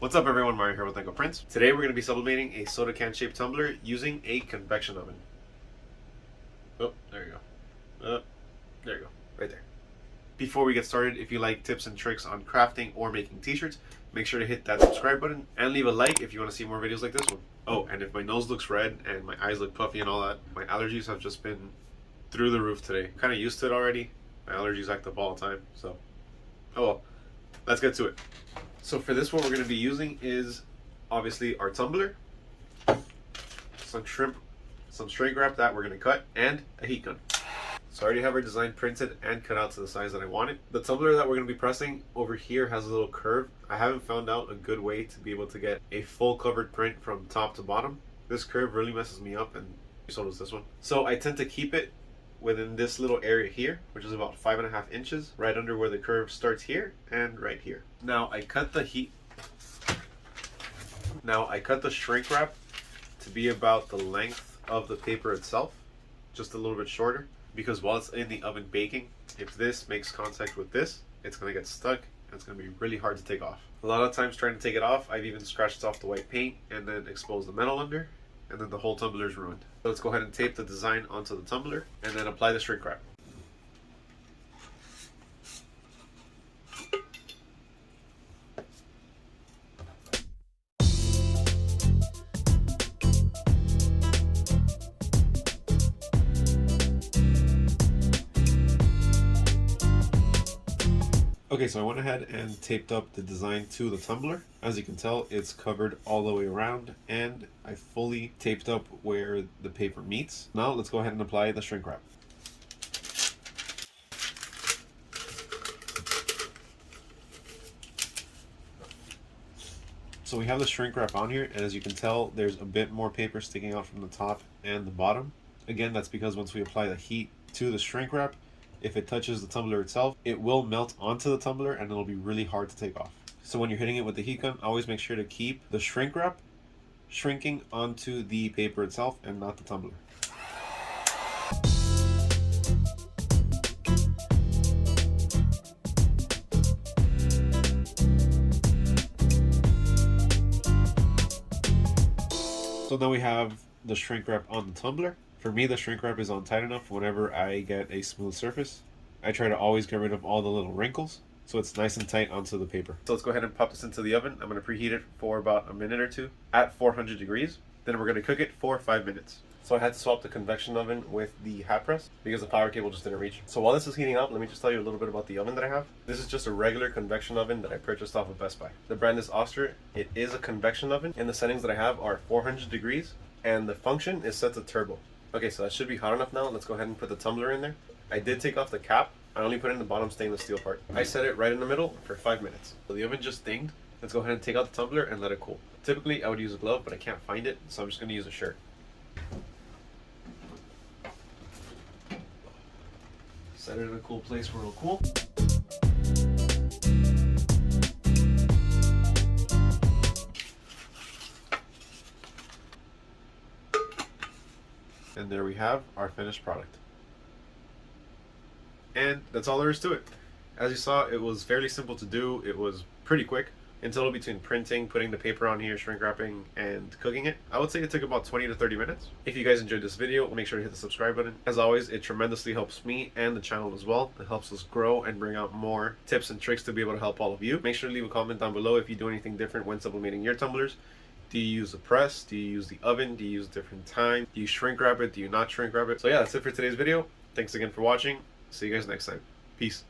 What's up everyone, Mario here with Neko Prince. Today we're going to be sublimating a soda can shaped tumbler using a convection oven. Oh, there you go. There you go, right there. Before we get started, if you like tips and tricks on crafting or making t-shirts, make sure to hit that subscribe button and leave a like if you want to see more videos like this one. Oh, and if my nose looks red and my eyes look puffy and all that, my allergies have just been through the roof today. Kind of used to it already. My allergies act up all the time, so oh well. Let's get to it. So for this, what we're going to be using is obviously our tumbler, some shrink wrap that we're going to cut, and a heat gun. So I already have our design printed and cut out to the size that I want it. The tumbler that we're going to be pressing over here has a little curve. I haven't found out a good way to be able to get a full covered print from top to bottom. This curve really messes me up, and so does this one. So I tend to keep it within this little area here, which is about 5.5 inches, right under where the curve starts here and right here. Now I cut the shrink wrap to be about the length of the paper itself, just a little bit shorter, because while it's in the oven baking, if this makes contact with this, it's going to get stuck and it's going to be really hard to take off. A lot of times trying to take it off, I've even scratched off the white paint and then exposed the metal under, and then the whole tumbler is ruined. So let's go ahead and tape the design onto the tumbler and then apply the shrink wrap. Okay, so I went ahead and taped up the design to the tumbler. As you can tell, it's covered all the way around, and I fully taped up where the paper meets. Now let's go ahead and apply the shrink wrap. So we have the shrink wrap on here, and as you can tell, there's a bit more paper sticking out from the top and the bottom. Again, that's because once we apply the heat to the shrink wrap, if it touches the tumbler itself, it will melt onto the tumbler and it'll be really hard to take off. So when you're hitting it with the heat gun, always make sure to keep the shrink wrap shrinking onto the paper itself and not the tumbler. So now we have the shrink wrap on the tumbler. For me, the shrink wrap is on tight enough whenever I get a smooth surface. I try to always get rid of all the little wrinkles, so it's nice and tight onto the paper. So let's go ahead and pop this into the oven. I'm going to preheat it for about a minute or two at 400 degrees. Then we're going to cook it for 5 minutes. So I had to swap the convection oven with the hot press because the power cable just didn't reach. So while this is heating up, let me just tell you a little bit about the oven that I have. This is just a regular convection oven that I purchased off of Best Buy. The brand is Oster. It is a convection oven, and the settings that I have are 400 degrees, and the function is set to turbo. Okay, so that should be hot enough now. Let's go ahead and put the tumbler in there. I did take off the cap. I only put in the bottom stainless steel part. I set it right in the middle for 5 minutes. So the oven just dinged. Let's go ahead and take out the tumbler and let it cool. Typically, I would use a glove, but I can't find it, so I'm just going to use a shirt. Set it in a cool place where it'll cool. And there we have our finished product. And that's all there is to it. As you saw, it was fairly simple to do. It was pretty quick. In total, between printing, putting the paper on here, shrink wrapping, and cooking it, I would say it took about 20 to 30 minutes. If you guys enjoyed this video, make sure to hit the subscribe button. As always, it tremendously helps me and the channel as well. It helps us grow and bring out more tips and tricks to be able to help all of you. Make sure to leave a comment down below if you do anything different when sublimating your tumblers. Do you use a press? Do you use the oven? Do you use different time? Do you shrink wrap it? Do you not shrink wrap it? So yeah, that's it for today's video. Thanks again for watching. See you guys next time. Peace.